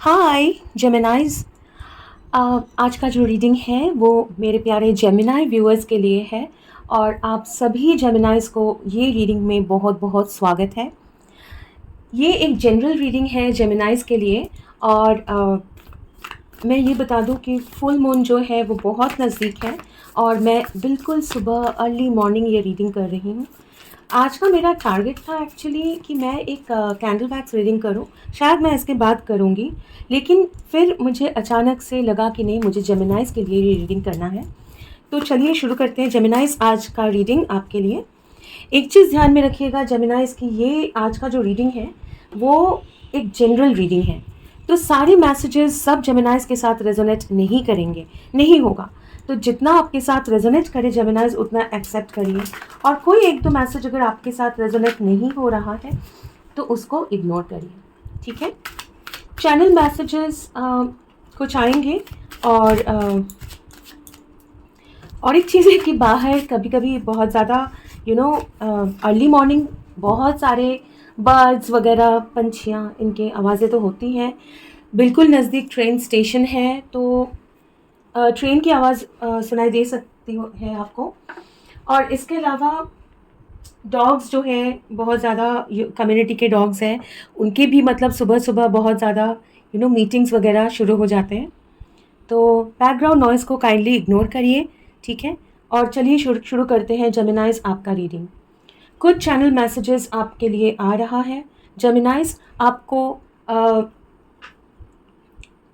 हाय जेमिनाइज। आज का जो रीडिंग है वो मेरे प्यारे जेमिनाई व्यूअर्स के लिए है और आप सभी जेमिनाइज को ये रीडिंग में बहुत बहुत स्वागत है। ये एक जनरल रीडिंग है जेमिनाइज के लिए और मैं ये बता दूं कि फुल मून जो है वो बहुत नज़दीक है और मैं बिल्कुल सुबह अर्ली मॉर्निंग ये रीडिंग कर रही हूँ। आज का मेरा टारगेट था एक्चुअली कि मैं एक कैंडल वैक्स रीडिंग करूं, शायद मैं इसके बाद करूंगी, लेकिन फिर मुझे अचानक से लगा कि नहीं, मुझे जेमिनाइज के लिए ये रीडिंग करना है। तो चलिए शुरू करते हैं। जेमिनाइज, आज का रीडिंग आपके लिए। एक चीज़ ध्यान में रखिएगा जेमिनाइज की, ये आज का जो रीडिंग है वो एक जनरल रीडिंग है, तो सारे मैसेजेस सब जेमिनाइज के साथ रेजोनेट नहीं करेंगे, नहीं होगा। तो जितना आपके साथ रेजोनेट करे जेमिनाइज उतना एक्सेप्ट करिए, और कोई एक दो मैसेज अगर आपके साथ रेजोनेट नहीं हो रहा है तो उसको इग्नोर करिए, ठीक है। चैनल मैसेजेस कुछ आएंगे और एक चीज़ है कि बाहर कभी कभी बहुत ज़्यादा अर्ली मॉर्निंग बहुत सारे बर्ड्स वगैरह, पंछियाँ, इनके आवाज़ें तो होती हैं। बिल्कुल नज़दीक ट्रेन स्टेशन है, तो ट्रेन की आवाज़ सुनाई दे सकती है आपको। और इसके अलावा डॉग्स जो है, बहुत ज़्यादा कम्युनिटी के डॉग्स हैं, उनके भी मतलब सुबह सुबह बहुत ज़्यादा मीटिंग्स वगैरह शुरू हो जाते हैं। तो बैकग्राउंड नॉइज़ को काइंडली इग्नोर करिए, ठीक है। और चलिए शुरू करते हैं जेमिनाइज आपका रीडिंग। कुछ चैनल मैसेजेस आपके लिए आ रहा है जेमिनाइज। आपको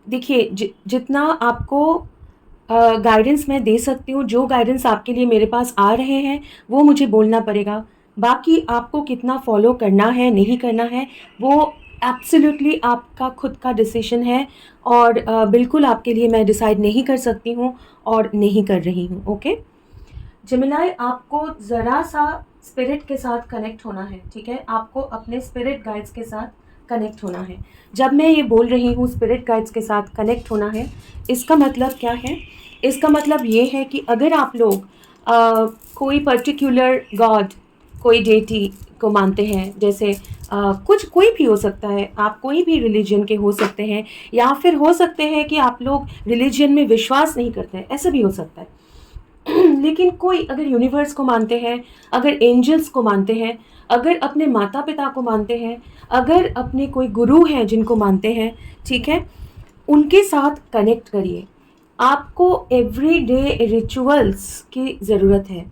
देखिए, जितना आपको गाइडेंस मैं दे सकती हूँ, जो गाइडेंस आपके लिए मेरे पास आ रहे हैं वो मुझे बोलना पड़ेगा। बाकी आपको कितना फॉलो करना है, नहीं करना है, वो एब्सोल्युटली आपका खुद का डिसीजन है, और बिल्कुल आपके लिए मैं डिसाइड नहीं कर सकती हूँ और नहीं कर रही हूँ। ओके जेमिनाई, आपको ज़रा सा स्पिरिट के साथ कनेक्ट होना है, ठीक है। आपको अपने स्पिरिट गाइड्स के साथ कनेक्ट होना है। जब मैं ये बोल रही हूँ स्पिरिट गाइड्स के साथ कनेक्ट होना है, इसका मतलब क्या है? इसका मतलब ये है कि अगर आप लोग कोई पर्टिकुलर गॉड, कोई डेटी को मानते हैं, जैसे कुछ कोई भी हो सकता है, आप कोई भी रिलीजन के हो सकते हैं, या फिर हो सकते हैं कि आप लोग रिलीजन में विश्वास नहीं करते हैं, ऐसा भी हो सकता है। लेकिन कोई अगर यूनिवर्स को मानते हैं, अगर एंजल्स को मानते हैं, अगर अपने माता पिता को मानते हैं, अगर अपने कोई गुरु हैं जिनको मानते हैं, ठीक है, उनके साथ कनेक्ट करिए। आपको एवरीडे रिचुअल्स की ज़रूरत है।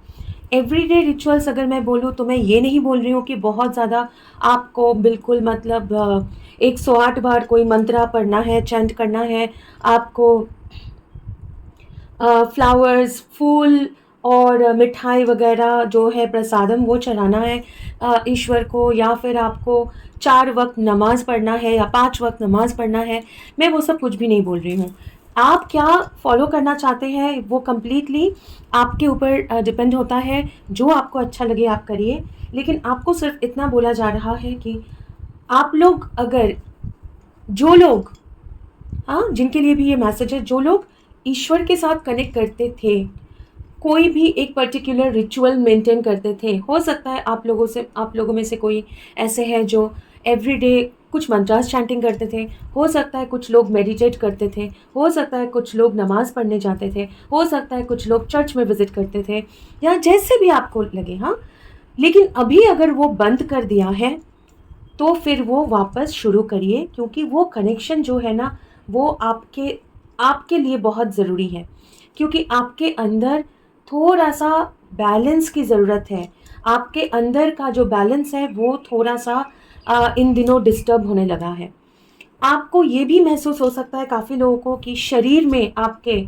एवरीडे रिचुअल्स अगर मैं बोलूँ तो मैं ये नहीं बोल रही हूँ कि बहुत ज़्यादा आपको बिल्कुल मतलब 108 बार कोई मंत्रा पढ़ना है, चैंट करना है, आपको फ्लावर्स, फूल और मिठाई वगैरह जो है प्रसादम वो चढ़ाना है ईश्वर को, या फिर आपको 4 वक्त नमाज़ पढ़ना है या 5 वक्त नमाज़ पढ़ना है। मैं वो सब कुछ भी नहीं बोल रही हूँ। आप क्या फॉलो करना चाहते हैं वो कम्प्लीटली आपके ऊपर डिपेंड होता है। जो आपको अच्छा लगे आप करिए, लेकिन आपको सिर्फ इतना बोला जा रहा है कि आप लोग, अगर जो लोग, हाँ, जिनके लिए भी ये मैसेज है, जो लोग ईश्वर के साथ कनेक्ट करते थे, कोई भी एक पर्टिकुलर रिचुअल मेंटेन करते थे, हो सकता है आप लोगों में से कोई ऐसे हैं जो एवरीडे कुछ मंत्रास चैंटिंग करते थे, हो सकता है कुछ लोग मेडिटेट करते थे, हो सकता है कुछ लोग नमाज पढ़ने जाते थे, हो सकता है कुछ लोग चर्च में विजिट करते थे, या जैसे भी आपको लगे, हाँ। लेकिन अभी अगर वो बंद कर दिया है तो फिर वो वापस शुरू करिए, क्योंकि वो कनेक्शन जो है ना, वो आपके आपके लिए बहुत ज़रूरी है, क्योंकि आपके अंदर थोड़ा सा बैलेंस की ज़रूरत है। आपके अंदर का जो बैलेंस है वो थोड़ा सा इन दिनों डिस्टर्ब होने लगा है। आपको ये भी महसूस हो सकता है काफ़ी लोगों को कि शरीर में आपके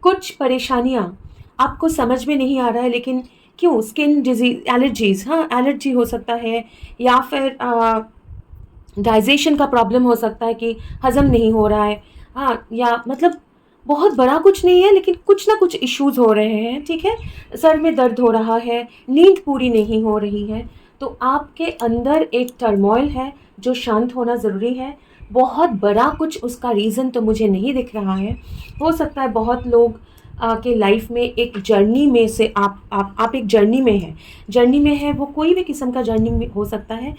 कुछ परेशानियाँ आपको समझ में नहीं आ रहा है, लेकिन क्यों, स्किन डिजीज, एलर्जीज़, हाँ, एलर्जी हो सकता है, या फिर डाइजेशन का प्रॉब्लम हो सकता है कि हज़म नहीं हो रहा है, हाँ, या मतलब बहुत बड़ा कुछ नहीं है लेकिन कुछ ना कुछ इश्यूज़ हो रहे हैं, ठीक है। सर में दर्द हो रहा है, नींद पूरी नहीं हो रही है, तो आपके अंदर एक टर्मोइल है जो शांत होना ज़रूरी है। बहुत बड़ा कुछ उसका रीज़न तो मुझे नहीं दिख रहा है। हो सकता है बहुत लोग के लाइफ में एक जर्नी में से आप एक जर्नी में हैं। जर्नी में है वो कोई भी किस्म का जर्नी में हो सकता है,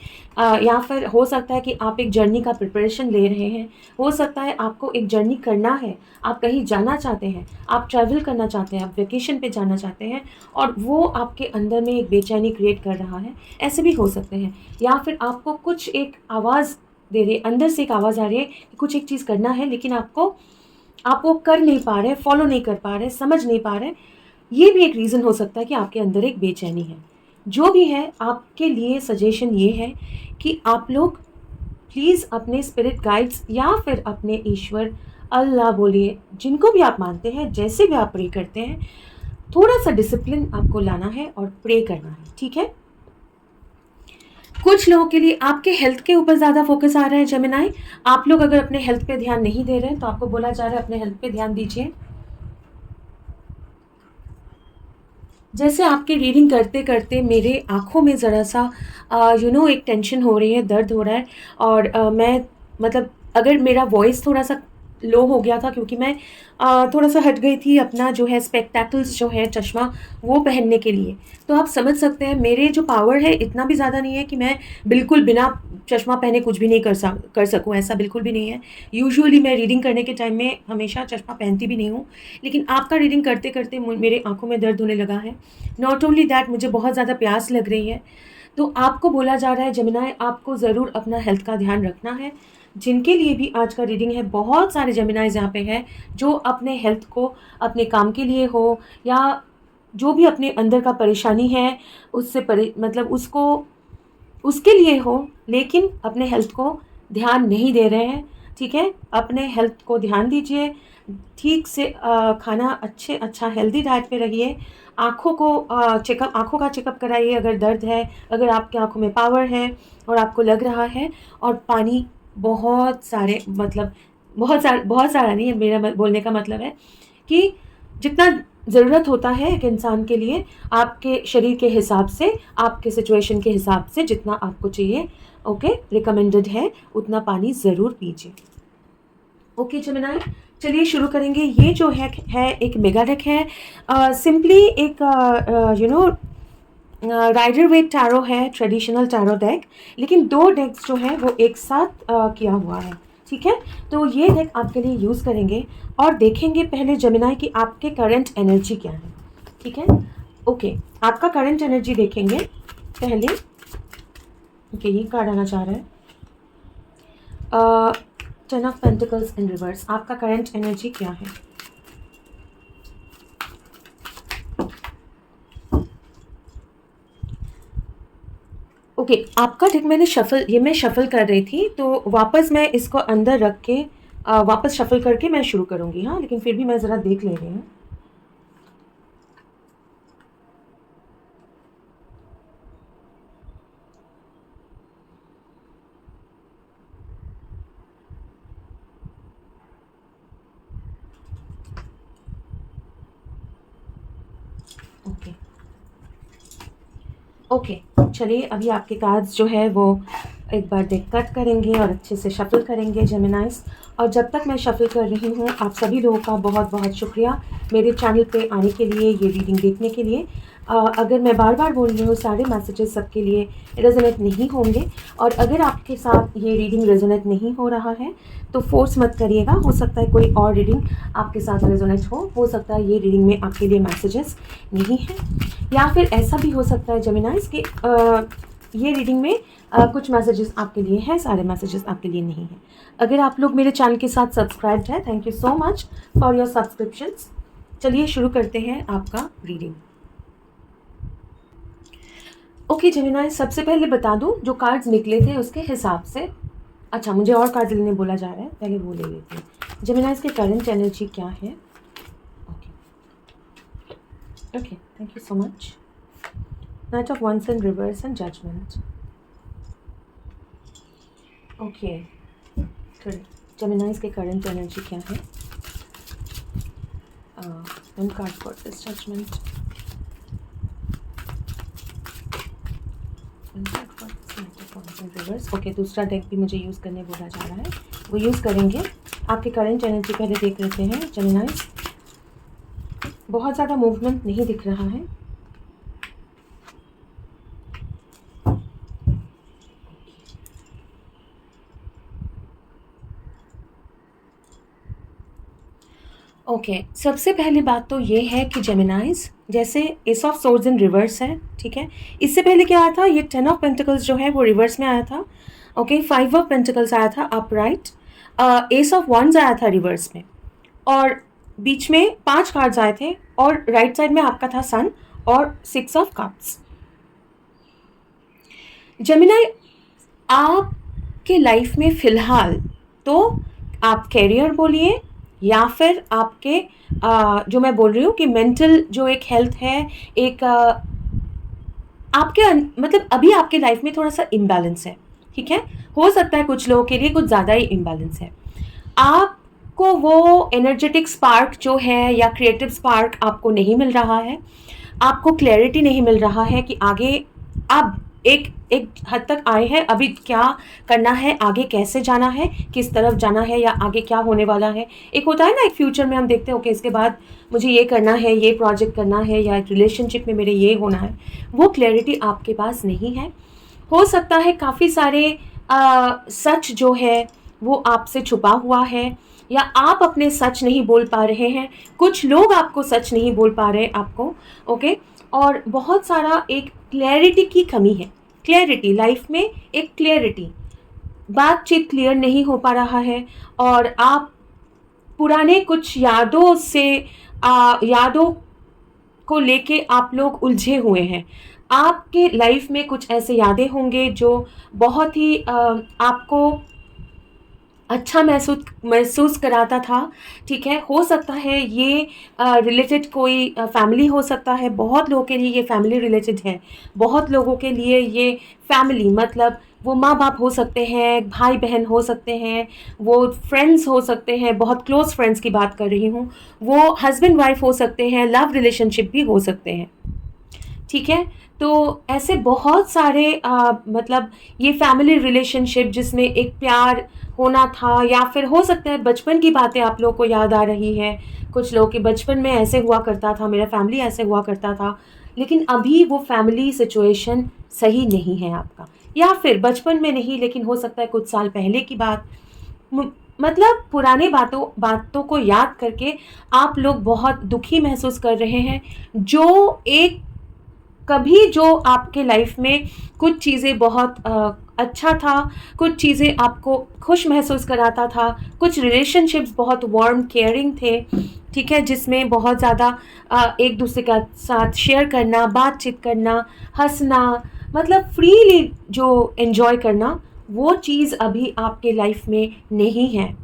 या फिर हो सकता है कि आप एक जर्नी का प्रिपरेशन ले रहे हैं, हो सकता है आपको एक जर्नी करना है, आप कहीं जाना चाहते हैं, आप ट्रैवल करना चाहते हैं, आप वेकेशन पे जाना चाहते हैं और वो आपके अंदर में एक बेचैनी क्रिएट कर रहा है, ऐसे भी हो सकते हैं। या फिर आपको कुछ एक आवाज़ दे रही है, अंदर से एक आवाज़ आ रही है कि कुछ एक चीज़ करना है, लेकिन आप वो कर नहीं पा रहे, फॉलो नहीं कर पा रहे, समझ नहीं पा रहे। ये भी एक रीज़न हो सकता है कि आपके अंदर एक बेचैनी है। जो भी है, आपके लिए सजेशन ये है कि आप लोग प्लीज़ अपने स्पिरिट गाइड्स या फिर अपने ईश्वर, अल्लाह बोलिए, जिनको भी आप मानते हैं, जैसे भी आप प्रे करते हैं, थोड़ा-सा डिसिप्लिन आपको लाना है और प्रे करना है, ठीक है? कुछ लोगों के लिए आपके हेल्थ के ऊपर ज़्यादा फोकस आ रहा है जेमिनी। आप लोग अगर अपने हेल्थ पे ध्यान नहीं दे रहे हैं, तो आपको बोला जा रहा है अपने हेल्थ पे ध्यान दीजिए। जैसे आपकी रीडिंग करते-करते मेरे आँखों में ज़रा-सा एक टेंशन हो रही है, दर्द हो रहा है और मैं मतलब अगर मेरा वॉइस थोड़ा-सा लो हो गया था क्योंकि मैं थोड़ा-सा हट गई थी अपना जो है स्पेक्टेकल्स जो है चश्मा वो पहनने के लिए। तो आप समझ सकते हैं मेरे जो पावर है इतना भी ज़्यादा नहीं है कि मैं बिल्कुल बिना चश्मा पहने कुछ भी नहीं कर सकूँ, ऐसा बिल्कुल भी नहीं है। यूजुअली मैं रीडिंग करने के टाइम में हमेशा चश्मा पहनती भी नहीं हूँ, लेकिन आपका रीडिंग करते-करते मेरे आँखों में दर्द होने लगा है। नॉट ओनली दैट, मुझे बहुत ज़्यादा प्यास लग रही है। तो आपको बोला जा रहा है जेमिनी, आपको ज़रूर अपना हेल्थ का ध्यान रखना है। जिनके लिए भी आज का रीडिंग है, बहुत सारे जेमिनीज़ यहाँ पे हैं जो अपने हेल्थ को अपने काम के लिए हो या जो भी अपने अंदर का परेशानी है उससे मतलब उसको उसके लिए हो, लेकिन अपने हेल्थ को ध्यान नहीं दे रहे हैं, ठीक है? अपने हेल्थ को ध्यान दीजिए, ठीक से खाना अच्छा हेल्दी डाइट पे रहिए, आँखों का चेकअप कराइए अगर दर्द है, अगर आपकी आँखों में पावर है और आपको लग रहा है, और पानी बहुत सारे, मतलब बहुत सारा नहीं है, मेरा बोलने का मतलब है कि जितना ज़रूरत होता है एक इंसान के लिए, आपके शरीर के हिसाब से, आपके सिचुएशन के हिसाब से जितना आपको चाहिए, ओके, रिकमेंडेड है, उतना पानी ज़रूर पीजिए। ओके जेमिनी, चलिए शुरू करेंगे। ये जो है एक मेगा डेक है, सिंपली एक राइडर वेट टैरो है, ट्रेडिशनल टैरो डेक, लेकिन 2 डेक्स जो है वो एक साथ किया हुआ है, ठीक है? तो ये डेक आपके लिए यूज़ करेंगे और देखेंगे पहले जेमिनी कि आपके करंट एनर्जी क्या है, ठीक है? ओके, आपका करंट एनर्जी देखेंगे पहले। ओके, ये कार्ड आना चाह रहा है, 10 ऑफ पेंटिकल्स इन रिवर्स। आपका करंट एनर्जी क्या है? ओके, आपका डेक मैं शफल कर रही थी, तो वापस मैं इसको अंदर रख के वापस शफल करके मैं शुरू करूँगी, हाँ? लेकिन फिर भी मैं ज़रा देख ले रही हूँ। ओके ओके, चलिए अभी आपके कार्ड्स जो है वो एक बार डेक कट करेंगे और अच्छे से शफल करेंगे जेमिनीज़। और जब तक मैं शफल कर रही हूँ, आप सभी लोगों का बहुत बहुत शुक्रिया मेरे चैनल पे आने के लिए, ये रीडिंग देखने के लिए। अगर मैं बार बार बोल रही हूँ, सारे मैसेजेस सबके लिए रेजोनेट नहीं होंगे, और अगर आपके साथ ये रीडिंग रेजोनेट नहीं हो रहा है तो फोर्स मत करिएगा, हो सकता है कोई और रीडिंग आपके साथ रेजोनेट हो सकता है ये रीडिंग में आपके लिए मैसेजेस नहीं है, या फिर ऐसा भी हो सकता है जेमिनीज़ कि ये रीडिंग में कुछ मैसेजेस आपके लिए हैं, सारे मैसेजेस आपके लिए नहीं हैं। अगर आप लोग मेरे चैनल के साथ सब्सक्राइब्ड हैं, thank you so much for your subscriptions. चलिए शुरू करते हैं आपका रीडिंग। ओके जेमिनी, सबसे पहले बता दूं जो कार्ड्स निकले थे उसके हिसाब से। अच्छा, मुझे और कार्ड लेने बोला जा रहा है, पहले वो ले लेते हैं। जेमिनी, इसके करंट एनर्जी क्या है? Okay, thank you so much. Knight of wands in reverse and judgement. Okay, Gemini के करंट एनर्जी क्या है? One card for this judgement. Reverse. Okay, दूसरा डेक भी मुझे यूज़ करने बोला जा रहा है, वो यूज़ करेंगे। आपके करंट एनर्जी पहले देख लेते हैं जेमिनीज़। बहुत ज़्यादा मूवमेंट नहीं दिख रहा है। ओके, सबसे पहली बात तो ये है कि जेमिनाइज़ जैसे S of swords in reverse है, ठीक है? इससे पहले क्या आया था, ये 10 ऑफ पेंटिकल्स जो है वो रिवर्स में आया था। ओके, 5 ऑफ पेंटिकल्स आया था अपराइट, एस ऑफ वंस आया था रिवर्स में, और बीच में 5 कार्ड्स आए थे, और राइट साइड में आपका था सन और 6 ऑफ कप्स। जेमिनाई, आपके लाइफ में फ़िलहाल तो आप कैरियर बोलिए या फिर आपके जो मैं बोल रही हूँ कि मेंटल जो एक हेल्थ है, एक आपके मतलब अभी आपके लाइफ में थोड़ा सा इम्बैलेंस है, ठीक है? हो सकता है कुछ लोगों के लिए कुछ ज़्यादा ही इम्बैलेंस है। आपको वो एनर्जेटिक स्पार्क जो है या क्रिएटिव स्पार्क आपको नहीं मिल रहा है, आपको क्लैरिटी नहीं मिल रहा है कि आगे आप एक एक हद तक आए हैं, अभी क्या करना है, आगे कैसे जाना है, किस तरफ जाना है, या आगे क्या होने वाला है। एक होता है ना, एक फ्यूचर में हम देखते हैं ओके इसके बाद मुझे ये करना है, ये प्रोजेक्ट करना है, या एक रिलेशनशिप में मेरे ये होना है, वो क्लैरिटी आपके पास नहीं है। हो सकता है काफ़ी सारे सच जो है वो आपसे छुपा हुआ है, या आप अपने सच नहीं बोल पा रहे हैं, कुछ लोग आपको सच नहीं बोल पा रहे आपको, ओके? और बहुत सारा एक क्लैरिटी की कमी है, क्लैरिटी लाइफ में, एक क्लैरिटी, बातचीत क्लियर नहीं हो पा रहा है, और आप पुराने कुछ यादों से यादों को लेके आप लोग उलझे हुए हैं। आपके लाइफ में कुछ ऐसे यादें होंगे जो बहुत ही आपको अच्छा महसूस कराता था, ठीक है? हो सकता है ये रिलेटेड कोई फैमिली हो सकता है, बहुत लोगों के लिए ये फैमिली रिलेटेड है। बहुत लोगों के लिए ये फैमिली मतलब वो माँ-बाप हो सकते हैं, भाई-बहन हो सकते हैं, वो फ्रेंड्स हो सकते हैं, बहुत क्लोज़ फ्रेंड्स की बात कर रही हूँ। वो हस्बैंड-वाइफ हो सकते हैं, लव रिलेशनशिप भी हो सकते हैं। ठीक है? तो ऐसे बहुत सारे मतलब ये फैमिली रिलेशनशिप जिसमें एक प्यार होना था, या फिर हो सकता है बचपन की बातें आप लोगों को याद आ रही हैं। कुछ लोगों के बचपन में ऐसे हुआ करता था, मेरा फैमिली ऐसे हुआ करता था, लेकिन अभी वो फैमिली सिचुएशन सही नहीं है आपका, या फिर बचपन में नहीं लेकिन हो सकता है कुछ साल पहले की बात। मतलब पुराने बातों को याद करके आप लोग बहुत दुखी महसूस कर रहे हैं, जो एक कभी जो आपके लाइफ में कुछ चीज़ें बहुत अच्छा था, कुछ चीज़ें आपको खुश महसूस कराता था, कुछ रिलेशनशिप्स बहुत वार्म केयरिंग थे, ठीक है? जिसमें बहुत ज़्यादा एक दूसरे का साथ शेयर करना, बातचीत करना, हंसना, मतलब फ्रीली जो एंजॉय करना, वो चीज़ अभी आपके लाइफ में नहीं है।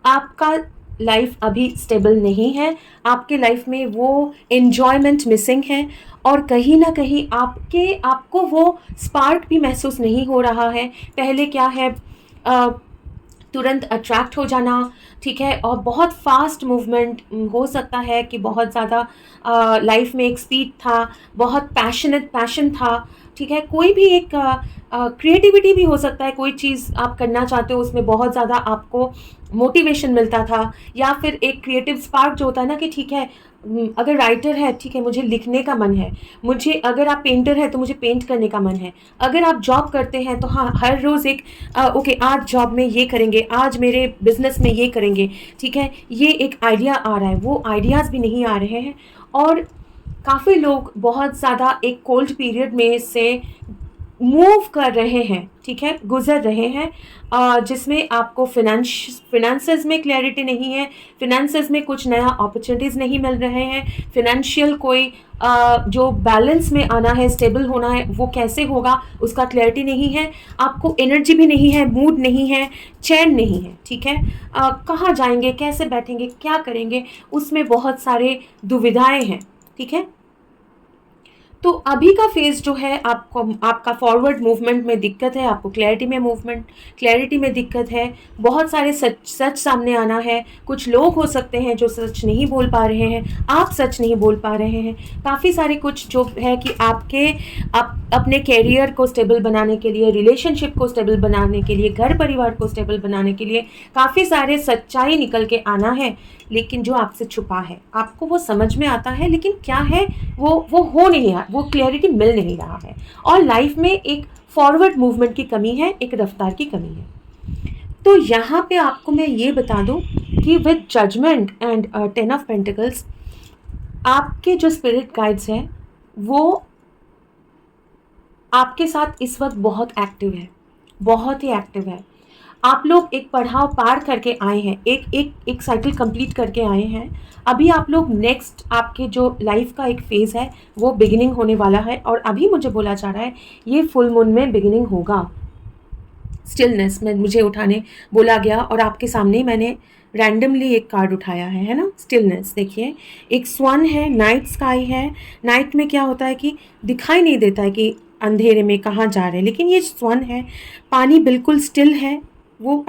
आपका लाइफ अभी स्टेबल नहीं है, आपके लाइफ में वो एन्जॉयमेंट मिसिंग है, और कहीं न कहीं आपको वो स्पार्क भी महसूस नहीं हो रहा है। पहले क्या है, अ, तुरंत अट्रैक्ट हो जाना, ठीक है? और बहुत फास्ट मूवमेंट, हो सकता है कि बहुत ज़्यादा लाइफ में एक स्पीड था, बहुत पैशन था, ठीक है? कोई भी एक क्रिएटिविटी भी हो सकता है, कोई चीज़ आप करना चाहते हो उसमें बहुत ज़्यादा आपको मोटिवेशन मिलता था, या फिर एक क्रिएटिव स्पार्क जो होता है ना कि ठीक है, अगर राइटर है ठीक है मुझे लिखने का मन है, मुझे अगर आप पेंटर है तो मुझे पेंट करने का मन है, अगर आप जॉब करते हैं तो हाँ हर रोज़ एक ओके आज जॉब में ये करेंगे, आज मेरे बिजनेस में ये करेंगे, ठीक है? ये एक आइडिया आ रहा है, वो आइडियाज़ भी नहीं आ रहे हैं, और काफ़ी लोग बहुत ज़्यादा एक कोल्ड पीरियड में से मूव कर रहे हैं, ठीक है? गुज़र रहे हैं, जिसमें आपको फिनेंसेस में क्लैरिटी नहीं है, फिनेंसेस में कुछ नया अपॉर्चुनिटीज़ नहीं मिल रहे हैं, फिनेंशियल कोई जो बैलेंस में आना है, स्टेबल होना है, वो कैसे होगा उसका क्लैरिटी नहीं है, आपको एनर्जी भी नहीं है, मूड नहीं है, चैन नहीं है, ठीक है? कहाँ जाएँगे, कैसे बैठेंगे, क्या करेंगे, उसमें बहुत सारे दुविधाएँ हैं, ठीक है? तो अभी का फेज़ जो है आपको, आपका फॉरवर्ड मूवमेंट में दिक्कत है, आपको क्लैरिटी में दिक्कत है, बहुत सारे सच सामने आना है। कुछ लोग हो सकते हैं जो सच नहीं बोल पा रहे हैं, आप सच नहीं बोल पा रहे हैं। काफ़ी सारे कुछ जो है कि आप अपने कैरियर को स्टेबल बनाने के लिए, रिलेशनशिप को स्टेबल बनाने के लिए, घर परिवार को स्टेबल बनाने के लिए काफ़ी सारे सच्चाई निकल के आना है। लेकिन जो आपसे छुपा है, आपको वो समझ में आता है, लेकिन क्या है वो हो नहीं रहा, वो क्लैरिटी मिल नहीं रहा है। और लाइफ में एक फॉरवर्ड मूवमेंट की कमी है, एक रफ्तार की कमी है। तो यहाँ पे आपको मैं ये बता दूँ कि with judgement and 10 of pentacles, आपके जो स्पिरिट गाइड्स हैं वो आपके साथ इस वक्त बहुत एक्टिव है, बहुत ही एक्टिव है। आप लोग एक पड़ाव पार करके आए हैं, एक साइकिल कंप्लीट करके आए हैं। अभी आप लोग नेक्स्ट, आपके जो लाइफ का एक फेज़ है वो बिगिनिंग होने वाला है। और अभी मुझे बोला जा रहा है ये फुल मून में बिगिनिंग होगा। स्टिलनेस में मुझे उठाने बोला गया और आपके सामने ही मैंने रैंडमली एक कार्ड उठाया है ना, स्टिलनेस। देखिए, एक स्वन है, नाइट स्काई है। नाइट में क्या होता है कि दिखाई नहीं देता है कि अंधेरे में कहाँ जा रहे हैं, लेकिन ये स्वन है, पानी बिल्कुल स्टिल है, वो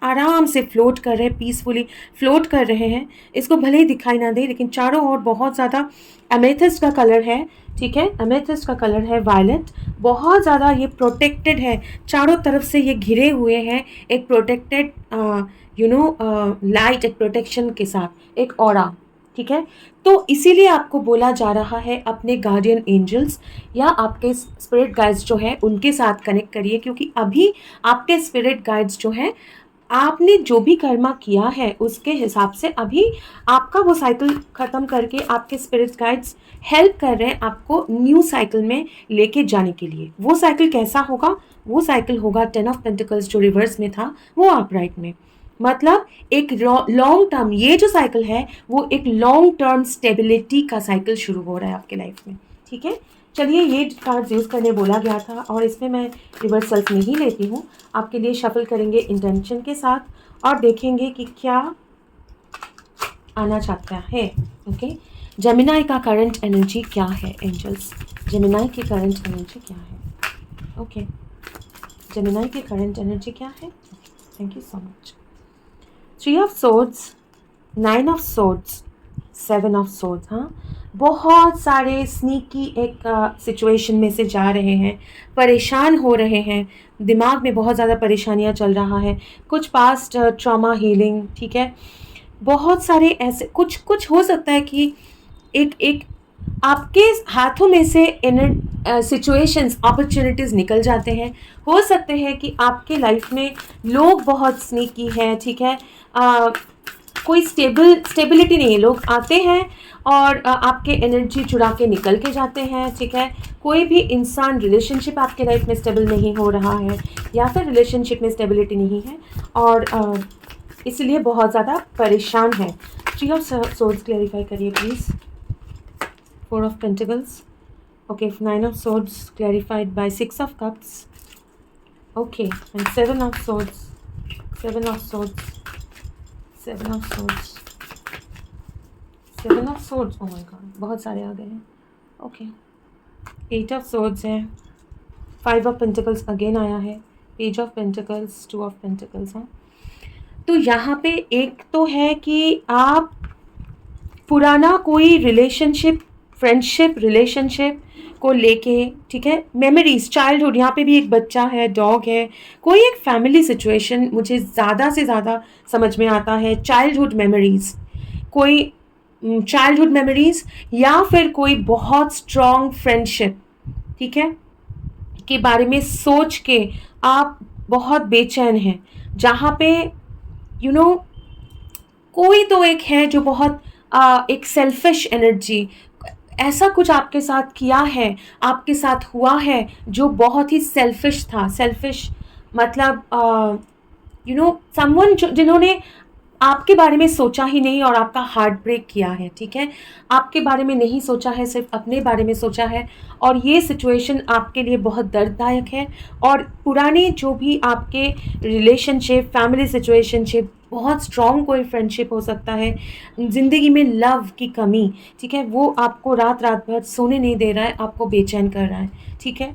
आराम से फ्लोट कर रहे हैं, पीसफुली फ्लोट कर रहे हैं। इसको भले ही दिखाई ना दे, लेकिन चारों ओर बहुत ज़्यादा एमेथिस्ट का कलर है, ठीक है, एमेथिस्ट का कलर है वायलेट, बहुत ज़्यादा ये प्रोटेक्टेड है, चारों तरफ से ये घिरे हुए हैं एक प्रोटेक्टेड लाइट, एक प्रोटेक्शन के साथ, एक ऑरा, ठीक है। तो इसीलिए आपको बोला जा रहा है अपने गार्डियन एंजल्स या आपके स्पिरिट गाइड्स जो है उनके साथ कनेक्ट करिए, क्योंकि अभी आपके स्पिरिट गाइड्स जो है, आपने जो भी कर्मा किया है उसके हिसाब से अभी आपका वो साइकिल ख़त्म करके आपके स्पिरिट गाइड्स हेल्प कर रहे हैं आपको न्यू साइकिल में लेके जाने के लिए। वो साइकिल कैसा होगा? वो साइकिल होगा 10 ऑफ पेंटिकल्स जो रिवर्स में था वो अपराइट में। मतलब एक लॉन्ग टर्म, ये जो साइकिल है वो एक लॉन्ग टर्म स्टेबिलिटी का साइकिल शुरू हो रहा है आपके लाइफ में, ठीक है। चलिए, ये कार्ड यूज़ करने बोला गया था और इसमें मैं रिवर्सल्स नहीं लेती हूँ, आपके लिए शफल करेंगे इंटेंशन के साथ और देखेंगे कि क्या आना चाहता है। ओके, जेमिनाई का करंट एनर्जी क्या है एंजल्स? जेमिनाई की करंट एनर्जी क्या है? ओके, जेमिनाई की करंट एनर्जी क्या है? Thank you so much. 3 of swords, 9 of swords, 7 of swords. हाँ, बहुत सारे स्नीकी एक सिचुएशन में से जा रहे हैं, परेशान हो रहे हैं, दिमाग में बहुत ज़्यादा परेशानियाँ चल रहा है, कुछ पास्ट ट्रॉमा हीलिंग, ठीक है। बहुत सारे ऐसे कुछ हो सकता है कि एक आपके हाथों में से सिचुएशंस, अपॉर्चुनिटीज़ निकल जाते हैं। हो सकते हैं कि आपके लाइफ में लोग बहुत स्नीकी हैं, ठीक है, कोई स्टेबिलिटी नहीं है, लोग आते हैं और आपके एनर्जी चुरा के निकल के जाते हैं, ठीक है। कोई भी इंसान, रिलेशनशिप आपके लाइफ में स्टेबल नहीं हो रहा है या फिर रिलेशनशिप में स्टेबिलिटी नहीं है और इसलिए बहुत ज़्यादा परेशान है। 3 ऑफ सोर्ड्स क्लैरिफाई करिए please. 4 of pentacles, okay, 9 of swords clarified by 6 of cups, okay, and 7 of swords, 7 of swords, 7 of swords, 7 of swords, oh my God, बहुत सारे आ गए हैं। ओके, 8 ऑफ सोर्ड्स है, 5 ऑफ पेंटिकल्स अगेन आया है, page of pentacles, 2 of pentacles. हाँ, तो यहाँ पे एक तो है कि आप पुराना कोई रिलेशनशिप, फ्रेंडशिप, रिलेशनशिप को लेके, ठीक है, मेमोरीज, चाइल्डहुड, यहाँ पे भी एक बच्चा है, डॉग है, कोई एक फैमिली सिचुएशन मुझे ज़्यादा से ज़्यादा समझ में आता है। चाइल्डहुड मेमोरीज, कोई चाइल्डहुड मेमोरीज या फिर कोई बहुत स्ट्रॉन्ग फ्रेंडशिप, ठीक है, के बारे में सोच के आप बहुत बेचैन हैं, जहाँ पे कोई तो एक है जो बहुत एक सेल्फिश एनर्जी, ऐसा कुछ आपके साथ किया है, आपके साथ हुआ है जो बहुत ही सेल्फिश था। सेल्फिश मतलब समवन जिन्होंने आपके बारे में सोचा ही नहीं और आपका हार्ट ब्रेक किया है, ठीक है, आपके बारे में नहीं सोचा है, सिर्फ अपने बारे में सोचा है और ये सिचुएशन आपके लिए बहुत दर्ददायक है। और पुराने जो भी आपके रिलेशनशिप, फैमिली सिचुएशनशिप बहुत स्ट्रॉन्ग कोई फ्रेंडशिप हो सकता है, ज़िंदगी में लव की कमी, ठीक है, वो आपको रात रात भर सोने नहीं दे रहा है, आपको बेचैन कर रहा है, ठीक है।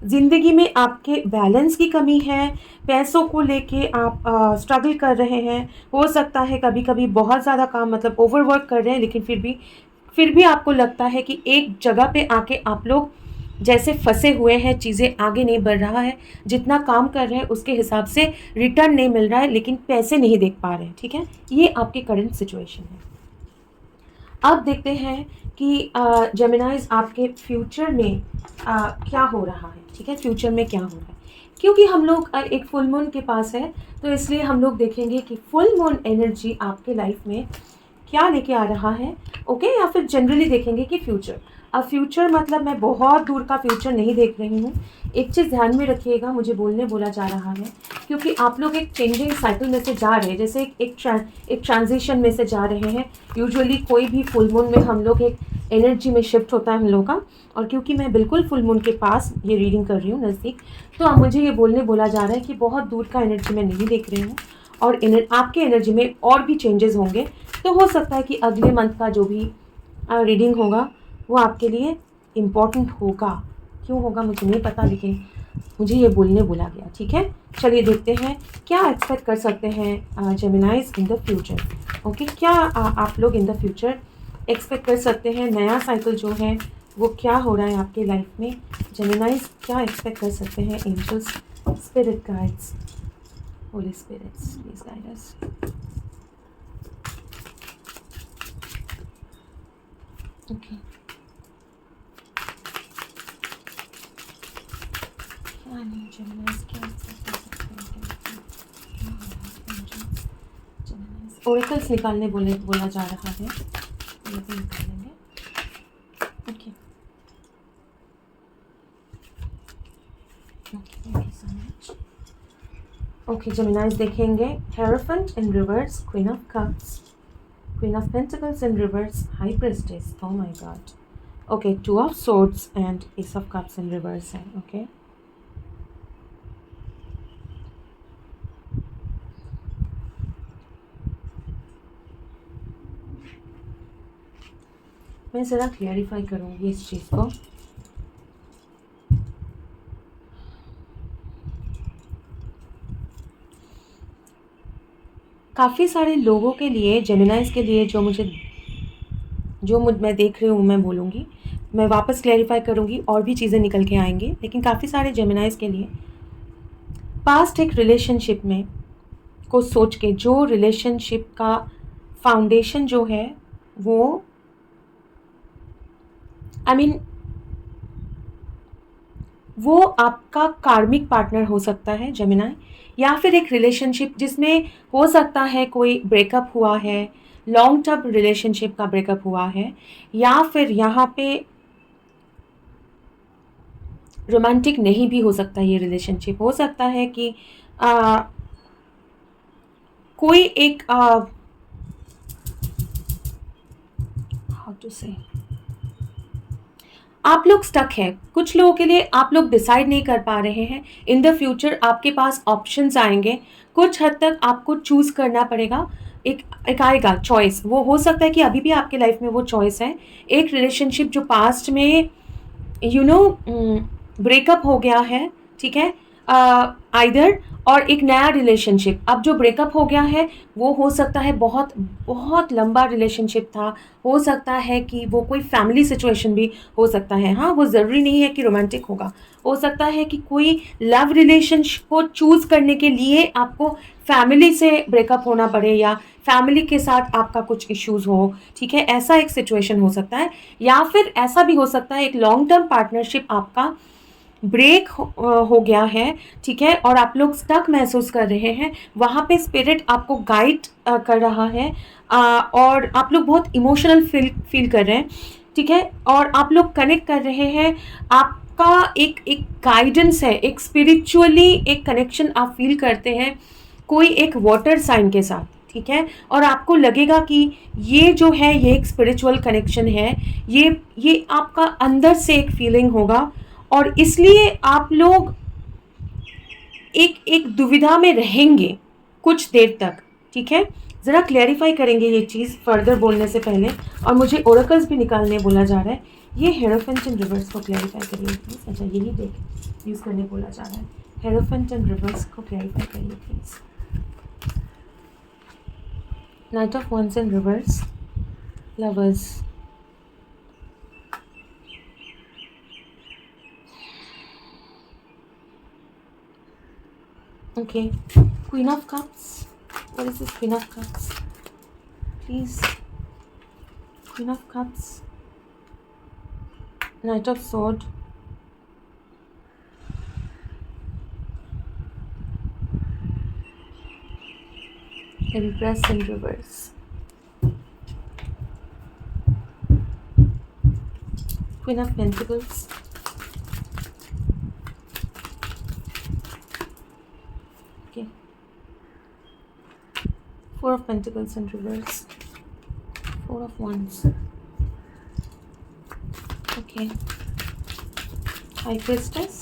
ज़िंदगी में आपके बैलेंस की कमी है, पैसों को लेके आप स्ट्रगल कर रहे हैं, हो सकता है कभी कभी बहुत ज़्यादा काम मतलब ओवरवर्क कर रहे हैं, लेकिन फिर भी आपको लगता है कि एक जगह पे आके आप लोग जैसे फंसे हुए हैं, चीज़ें आगे नहीं बढ़ रहा है, जितना काम कर रहे हैं उसके हिसाब से रिटर्न नहीं मिल रहा है, लेकिन पैसे नहीं देख पा रहे हैं, ठीक है। ये आपकी करंट सिचुएशन है। अब देखते हैं कि जेमिनाइज आपके फ्यूचर में क्या हो रहा है, ठीक है, फ्यूचर में क्या हो रहा है। क्योंकि हम लोग एक फुल मून के पास है, तो इसलिए हम लोग देखेंगे कि फुल मून एनर्जी आपके लाइफ में क्या लेके आ रहा है, ओके, या फिर जनरली देखेंगे कि फ्यूचर। अब फ्यूचर मतलब मैं बहुत दूर का फ्यूचर नहीं देख रही हूँ। एक चीज़ ध्यान में रखिएगा, मुझे बोला जा रहा है, क्योंकि आप लोग एक चेंजिंग साइकिल में से जा रहे हैं, जैसे एक ट्रांजिशन में से जा रहे हैं। यूजुअली कोई भी फुल मून में हम लोग एक एनर्जी में शिफ्ट होता है हम लोग का, और क्योंकि मैं बिल्कुल फुल मून के पास ये रीडिंग कर रही हूँ, नज़दीक, तो अब मुझे ये बोला जा रहा है कि बहुत दूर का एनर्जी मैं नहीं देख रही हूँ, और आपके एनर्जी में और भी चेंजेस होंगे। तो हो सकता है कि अगले मंथ का जो भी रीडिंग होगा वो आपके लिए इम्पॉर्टेंट होगा। क्यों होगा मुझे नहीं पता, लेकिन मुझे ये बोला गया, ठीक है। चलिए देखते हैं क्या एक्सपेक्ट कर सकते हैं जेमिनाइज इन द फ्यूचर, ओके। क्या आप लोग इन द फ्यूचर एक्सपेक्ट कर सकते हैं, नया साइकिल जो है वो क्या हो रहा है आपके लाइफ में। जेमिनाइज क्या एक्सपेक्ट कर सकते हैं, angels, spirit guides, holy spirits, please guide us. Okay, क्या नहीं जेमिनाइज क्या एक्सपेक्ट कर सकते हैं, ओरेकल्स निकालने बोला जा रहा है, ये भी निकालेंगे, okay. Thank you so much. Okay, Geminis देखेंगे hierophant in reverse, queen of cups, queen of pentacles in reverse, high priestess, oh my god, okay, two of swords and ace of cups in reverse है, okay. मैं ज़रा clarify करूँगी इस चीज़ को। काफ़ी सारे लोगों के लिए, जेमिनाइज के लिए, मैं देख रही हूँ, मैं बोलूँगी, मैं वापस क्लैरिफाई करूँगी और भी चीज़ें निकल के आएंगी, लेकिन काफ़ी सारे जेमिनाइज के लिए पास्ट एक रिलेशनशिप में को सोच के, जो रिलेशनशिप का फाउंडेशन जो है वो वो आपका कार्मिक पार्टनर हो सकता है जेमिनाई, या फिर एक रिलेशनशिप जिसमें हो सकता है कोई ब्रेकअप हुआ है, लॉन्ग टर्म रिलेशनशिप का ब्रेकअप हुआ है, या फिर यहाँ पे रोमांटिक नहीं भी हो सकता, ये रिलेशनशिप हो सकता है कि कोई एक हाउ टू से, आप लोग स्टक है, कुछ लोगों के लिए आप लोग डिसाइड नहीं कर पा रहे हैं। इन द फ्यूचर आपके पास ऑप्शंस आएंगे, कुछ हद तक आपको चूज करना पड़ेगा, एक आएगा चॉइस, वो हो सकता है कि अभी भी आपके लाइफ में वो चॉइस है। एक रिलेशनशिप जो पास्ट में ब्रेकअप हो गया है, ठीक है, आइदर, और एक नया रिलेशनशिप अब जो ब्रेकअप हो गया है वो हो सकता है बहुत बहुत लंबा रिलेशनशिप था, हो सकता है कि वो कोई फैमिली सिचुएशन भी हो सकता है, हाँ, वो ज़रूरी नहीं है कि रोमांटिक होगा, हो सकता है कि कोई लव रिलेशनशिप को चूज़ करने के लिए आपको फैमिली से ब्रेकअप होना पड़े, या फैमिली के साथ आपका कुछ इश्यूज़ हो, ठीक है, ऐसा एक सिचुएशन हो सकता है। या फिर ऐसा भी हो सकता है एक लॉन्ग टर्म पार्टनरशिप आपका ब्रेक हो गया है, ठीक है, और आप लोग स्टक महसूस कर रहे हैं, वहाँ पे स्पिरिट आपको गाइड कर रहा है, और आप लोग बहुत इमोशनल फील कर रहे हैं, ठीक है, और आप लोग कनेक्ट कर रहे हैं, आपका एक गाइडेंस है, एक स्पिरिचुअली एक कनेक्शन आप फील करते हैं कोई एक वाटर साइन के साथ, ठीक है, और आपको लगेगा कि ये जो है ये एक स्पिरिचुअल कनेक्शन है, ये आपका अंदर से एक फीलिंग होगा, और इसलिए आप लोग एक दुविधा में रहेंगे कुछ देर तक, ठीक है, ज़रा क्लैरिफाई करेंगे ये चीज़ फर्दर बोलने से पहले। और मुझे ओरेकल्स भी निकालने बोला जा रहा है, ये हेरोफेंट एंड रिवर्स को क्लैरिफाई करिए प्लीज़। अच्छा, यही देख यूज़ करने बोला जा रहा है, हेरोफेंट एंड रिवर्स को क्लैरिफाई करिए please. Knight of wands and reverse, lovers, okay, Queen of Cups. What is this Queen of Cups? Please. Queen of Cups. Knight of Sword. Empress in reverse. Queen of Pentacles. Okay. Four of Pentacles in reverse. Four of Wands. Okay. High Priestess.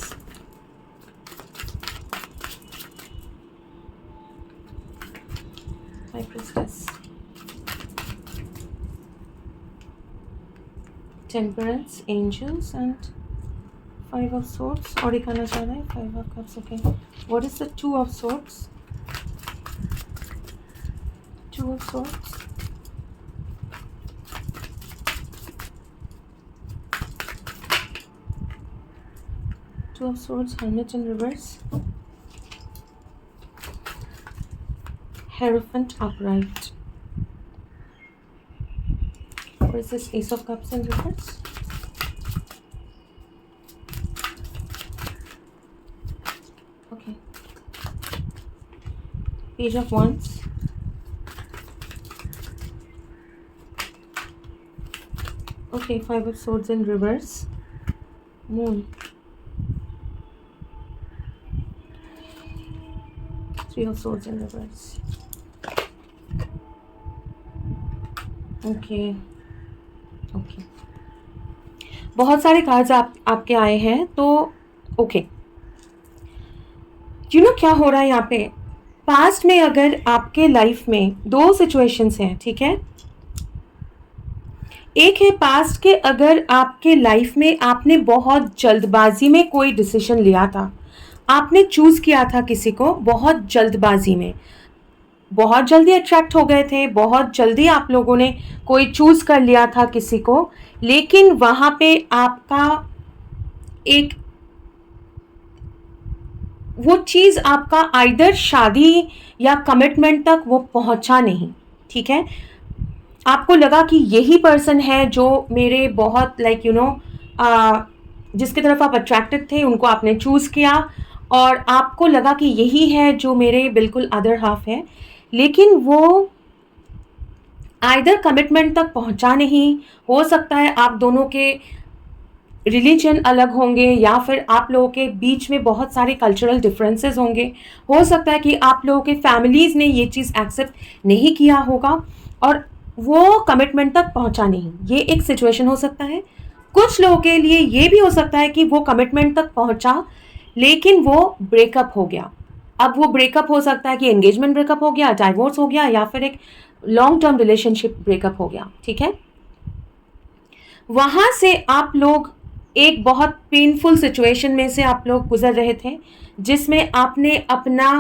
High Priestess. Temperance, Angels, and Five of Swords. और एक आना चाह रहा है, Five of Cups. Okay. What is the Two of Swords? Two of Swords. Two of Swords, Hermit in reverse. Hierophant upright. What is this? Ace of Cups in reverse. Okay. Page of Wands. Okay, Five of Swords in reverse. Moon. Three of Swords in reverse. Okay. Okay, बहुत सारे cards आपके आए हैं, तो okay, you know क्या हो रहा है यहाँ पे। पास्ट में अगर आपके लाइफ में दो सिचुएशंस हैं, ठीक है, एक है पास्ट के अगर आपके लाइफ में आपने बहुत जल्दबाजी में कोई डिसीजन लिया था, आपने चूज किया था किसी को बहुत जल्दबाजी में, बहुत जल्दी अट्रैक्ट हो गए थे, बहुत जल्दी आप लोगों ने कोई चूज कर लिया था किसी को, लेकिन वहां पे आपका एक वो चीज आपका आइदर शादी या कमिटमेंट तक वो पहुंचा नहीं, ठीक है। आपको लगा कि यही पर्सन है जो मेरे बहुत लाइक यू नो जिसकी तरफ आप अट्रैक्टेड थे, उनको आपने चूज किया और आपको लगा कि यही है जो मेरे बिल्कुल अदर हाफ है, लेकिन वो आइदर कमिटमेंट तक पहुंचा नहीं, हो सकता है आप दोनों के रिलीजन अलग होंगे या फिर आप लोगों के बीच में बहुत सारे कल्चरल डिफरेंसेस होंगे, हो सकता है कि आप लोगों के फैमिलीज़ ने ये चीज़ एक्सेप्ट नहीं किया होगा और वो कमिटमेंट तक पहुंचा नहीं, ये एक सिचुएशन हो सकता है। कुछ लोगों के लिए ये भी हो सकता है कि वो कमिटमेंट तक पहुंचा लेकिन वो ब्रेकअप हो गया। अब वो ब्रेकअप हो सकता है कि एंगेजमेंट ब्रेकअप हो गया, डाइवोर्स हो गया या फिर एक लॉन्ग टर्म रिलेशनशिप ब्रेकअप हो गया, ठीक है। वहां से आप लोग एक बहुत पेनफुल सिचुएशन में से आप लोग गुजर रहे थे जिसमें आपने अपना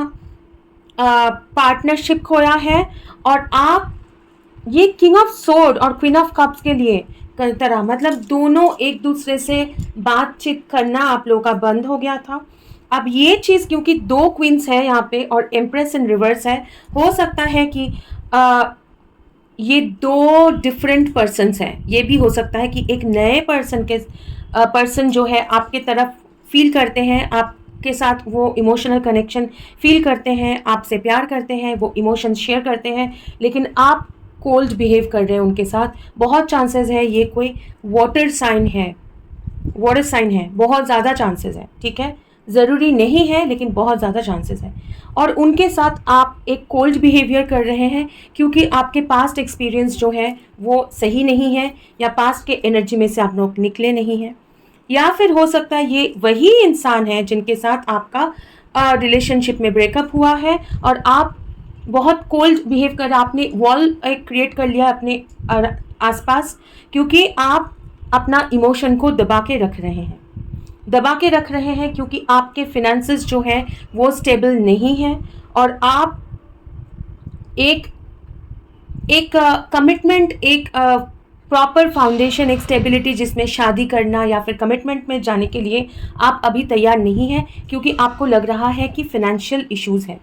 पार्टनरशिप खोया है और आप ये किंग ऑफ सोर्ड और क्वीन ऑफ कप्स के लिए तरह मतलब दोनों एक दूसरे से बातचीत करना आप लोगों का बंद हो गया था। अब ये चीज़ क्योंकि दो क्वींस है यहाँ पे और एम्प्रेस इन रिवर्स है, हो सकता है कि ये दो डिफरेंट पर्सन्स हैं। ये भी हो सकता है कि एक नए पर्सन जो है आपके तरफ फील करते हैं, आपके साथ वो इमोशनल कनेक्शन फील करते हैं, आपसे प्यार करते हैं, वो इमोशंस शेयर करते हैं, लेकिन आप कोल्ड बिहेव कर रहे हैं उनके साथ। बहुत चांसेस है ये कोई वाटर साइन है, बहुत ज़्यादा चांसेस है, ठीक है, ज़रूरी नहीं है लेकिन बहुत ज़्यादा चांसेस है। और उनके साथ आप एक कोल्ड बिहेवियर कर रहे हैं क्योंकि आपके पास्ट एक्सपीरियंस जो है वो सही नहीं है या पास्ट के एनर्जी में से आप लोग निकले नहीं हैं, या फिर हो सकता है ये वही इंसान है जिनके साथ आपका रिलेशनशिप में ब्रेकअप हुआ है और आप बहुत कोल्ड बिहेव कर, आपने वॉल एक क्रिएट कर लिया अपने आसपास, क्योंकि आप अपना इमोशन को दबा के रख रहे हैं, दबा के रख रहे हैं, क्योंकि आपके फिनेंसेस जो है वो स्टेबल नहीं है। और आप एक एक कमिटमेंट, एक प्रॉपर फाउंडेशन, एक स्टेबिलिटी जिसमें शादी करना या फिर कमिटमेंट में जाने के लिए आप अभी तैयार नहीं हैं, क्योंकि आपको लग रहा है कि फिनेंशियल इश्यूज है।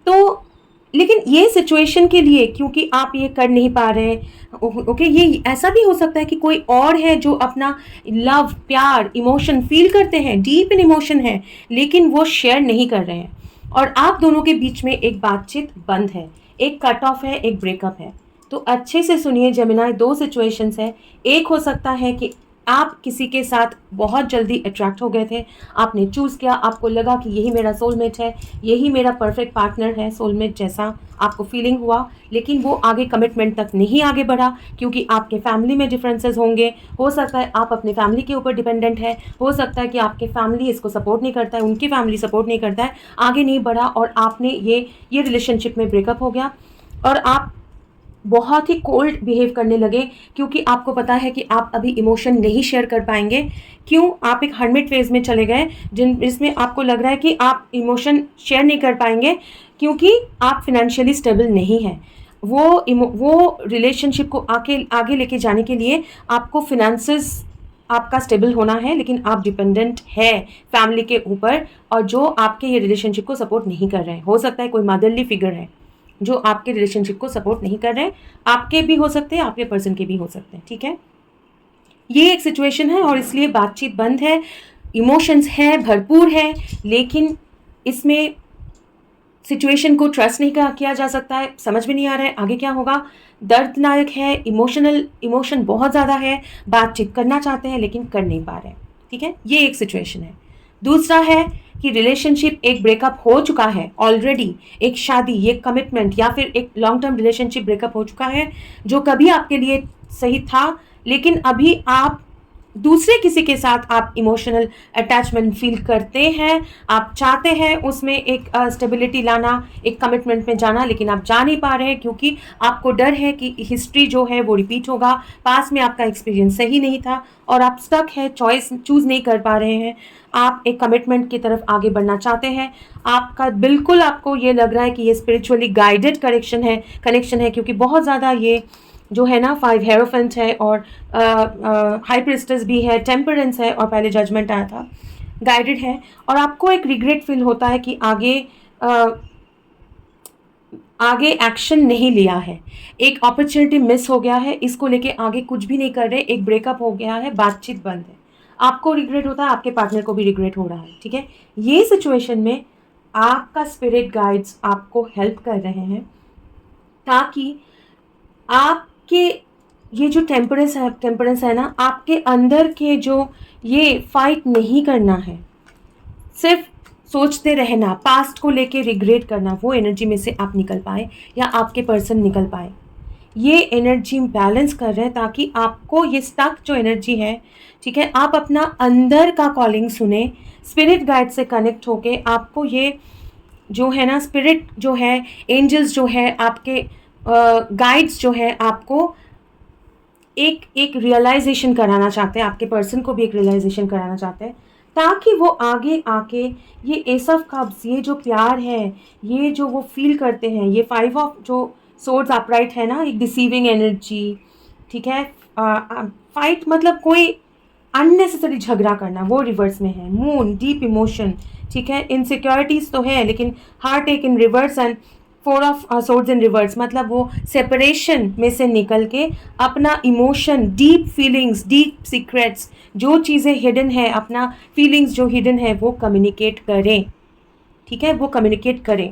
तो लेकिन ये सिचुएशन के लिए, क्योंकि आप ये कर नहीं पा रहे हैं, ओके, ये ऐसा भी हो सकता है कि कोई और है जो अपना लव, प्यार, इमोशन फील करते हैं, डीप इन इमोशन है, लेकिन वो शेयर नहीं कर रहे हैं, और आप दोनों के बीच में एक बातचीत बंद है, एक कट ऑफ है, एक ब्रेकअप है। तो अच्छे से सुनिए जेमिनाई, दो सिचुएशंस है। एक हो सकता है कि आप किसी के साथ बहुत जल्दी अट्रैक्ट हो गए थे, आपने चूज़ किया, आपको लगा कि यही मेरा सोलमेट है, यही मेरा परफेक्ट पार्टनर है, सोलमेट जैसा आपको फीलिंग हुआ, लेकिन वो आगे कमिटमेंट तक नहीं आगे बढ़ा, क्योंकि आपके फैमिली में डिफरेंसेस होंगे, हो सकता है आप अपने फैमिली के ऊपर डिपेंडेंट है, हो सकता है कि आपके फैमिली इसको सपोर्ट नहीं करता है, उनकी फैमिली सपोर्ट नहीं करता है, आगे नहीं बढ़ा, और आपने ये रिलेशनशिप में ब्रेकअप हो गया, और आप बहुत ही कोल्ड बिहेव करने लगे, क्योंकि आपको पता है कि आप अभी इमोशन नहीं शेयर कर पाएंगे। क्यों? आप एक हर्मिट फेज में चले गए, जिसमें आपको लग रहा है कि आप इमोशन शेयर नहीं कर पाएंगे, क्योंकि आप फिनेंशियली स्टेबल नहीं हैं। वो रिलेशनशिप को आगे लेके जाने के लिए आपको फिनेंसेस आपका स्टेबल होना है, लेकिन आप डिपेंडेंट है फैमिली के ऊपर, और जो आपके ये रिलेशनशिप को सपोर्ट नहीं कर रहे हैं। हो सकता है कोई मदरली फिगर है जो आपके रिलेशनशिप को सपोर्ट नहीं कर रहे हैं, आपके भी हो सकते हैं, आपके पर्सन के भी हो सकते हैं, ठीक है। ये एक सिचुएशन है, और इसलिए बातचीत बंद है, इमोशंस है, भरपूर है, लेकिन इसमें सिचुएशन को ट्रस्ट नहीं किया जा सकता है, समझ में नहीं आ रहा है आगे क्या होगा, दर्दनायक है, इमोशन बहुत ज़्यादा है, बातचीत करना चाहते हैं लेकिन कर नहीं पा रहे हैं, ठीक है। ये एक सिचुएशन है। दूसरा है कि रिलेशनशिप एक ब्रेकअप हो चुका है ऑलरेडी, एक शादी, एक कमिटमेंट या फिर एक लॉन्ग टर्म रिलेशनशिप ब्रेकअप हो चुका है, जो कभी आपके लिए सही था, लेकिन अभी आप दूसरे किसी के साथ आप इमोशनल अटैचमेंट फील करते हैं, आप चाहते हैं उसमें एक स्टेबिलिटी लाना, एक कमिटमेंट में जाना, लेकिन आप जा नहीं पा रहे हैं, क्योंकि आपको डर है कि हिस्ट्री जो है वो रिपीट होगा, पास में आपका एक्सपीरियंस सही नहीं था, और आप स्टक है, चूज़ नहीं कर पा रहे हैं। आप एक कमिटमेंट की तरफ आगे बढ़ना चाहते हैं, आपको ये लग रहा है कि ये स्पिरिचुअली गाइडेड कनेक्शन है, क्योंकि बहुत ज़्यादा ये जो है ना 5 हेरोफेंट है, और हाई प्रिस्टेस भी है, टेम्परेंस है, और पहले जजमेंट आया था, गाइडेड है। और आपको एक रिग्रेट फील होता है कि आगे एक्शन नहीं लिया है, एक अपॉर्चुनिटी मिस हो गया है, इसको लेके आगे कुछ भी नहीं कर रहे, एक ब्रेकअप हो गया है, बातचीत बंद है, आपको रिग्रेट होता है, आपके पार्टनर को भी रिग्रेट हो रहा है, ठीक है। ये सिचुएशन में आपका स्पिरिट गाइड्स आपको हेल्प कर रहे हैं, ताकि आपके ये जो टेम्परेंस है ना, आपके अंदर के जो ये फाइट नहीं करना है, सिर्फ सोचते रहना, पास्ट को लेके रिग्रेट करना, वो एनर्जी में से आप निकल पाए, या आपके पर्सन निकल पाए। ये एनर्जी बैलेंस कर रहे हैं, ताकि आपको ये स्टक जो एनर्जी है, ठीक है, आप अपना अंदर का कॉलिंग सुने, स्पिरिट गाइड से कनेक्ट होके आपको ये जो है ना, स्पिरिट जो है, एंजल्स जो है, आपके गाइड्स जो है, आपको एक रियलाइजेशन कराना चाहते हैं, आपके पर्सन को भी एक रियलाइजेशन कराना चाहते हैं, ताकि वो आगे आके ये एस ऑफ कप्स, ये जो प्यार है, ये जो वो फील करते हैं, ये 5 ऑफ जो सोर्ड्स अपराइट है ना, एक डिसीविंग एनर्जी, ठीक है, फाइट मतलब कोई अननेसेसरी झगड़ा करना, वो रिवर्स में है, मून, डीप इमोशन, ठीक है, इनसिक्योरिटीज़ तो है, लेकिन हार्ट एक in reverse, and 4 of swords in reverse, मतलब वो सेपरेशन में से निकल के अपना emotion, deep feelings, deep secrets, जो चीज़ें हिडन है, अपना फीलिंग्स जो हिडन है, वो कम्युनिकेट करें, ठीक है, वो कम्युनिकेट करें,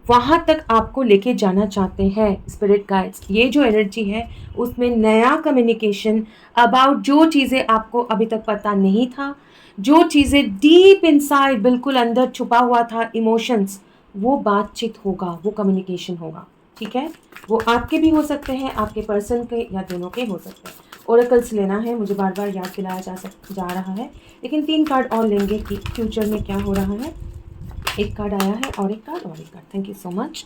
वहाँ तक आपको लेके जाना चाहते हैं स्पिरिट गाइड्स। ये जो एनर्जी है उसमें नया कम्युनिकेशन अबाउट जो चीज़ें आपको अभी तक पता नहीं था, जो चीज़ें डीप इनसाइड बिल्कुल अंदर छुपा हुआ था, इमोशंस, वो बातचीत होगा, वो कम्युनिकेशन होगा, ठीक है। वो आपके भी हो सकते हैं, आपके पर्सन के, या दोनों के हो सकते हैं। ओरेकल्स लेना है, मुझे बार बार याद दिलाया जा रहा है, लेकिन 3 कार्ड और लेंगे कि फ्यूचर में क्या हो रहा है। एक कार्ड आया है, और एक कार्ड, और एक card. Thank you so much.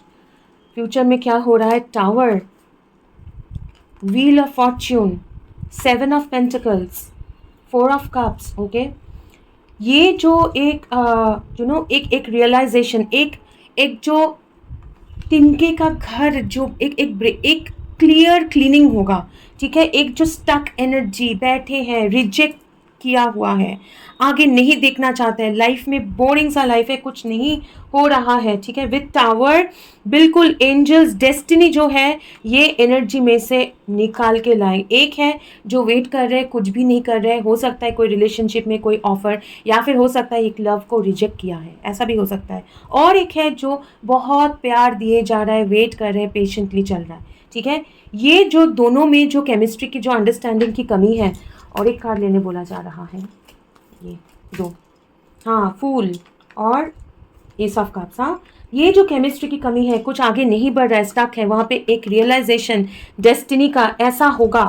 Future में क्या हो रहा है, tower, wheel of Fortune, 7 of pentacles, 4 of cups. Okay, ये जो एक एक रियलाइजेशन, एक जो तिनके का घर, जो एक क्लियर क्लीनिंग होगा, ठीक है। एक जो स्टक एनर्जी बैठे हैं, रिजेक्ट किया हुआ है, आगे नहीं देखना चाहते हैं, लाइफ में बोरिंग सा लाइफ है, कुछ नहीं हो रहा है, ठीक है। विद टावर बिल्कुल एंजल्स डेस्टिनी जो है ये एनर्जी में से निकाल के लाए। एक है जो वेट कर रहे हैं, कुछ भी नहीं कर रहे हैं, हो सकता है कोई रिलेशनशिप में कोई ऑफर, या फिर हो सकता है एक लव को रिजेक्ट किया है, ऐसा भी हो सकता है। और एक है जो बहुत प्यार दिए जा रहा है, वेट कर रहे हैं, पेशेंटली चल रहा है, ठीक है। ये जो दोनों में जो केमिस्ट्री की जो अंडरस्टैंडिंग की कमी है, और एक कार्ड लेने बोला जा रहा है, ये 2, हाँ, फूल और एस ऑफ कप्स। हाँ, ये जो केमिस्ट्री की कमी है, कुछ आगे नहीं बढ़ रहा है, स्टक है, वहाँ पे एक रियलाइजेशन डेस्टिनी का ऐसा होगा,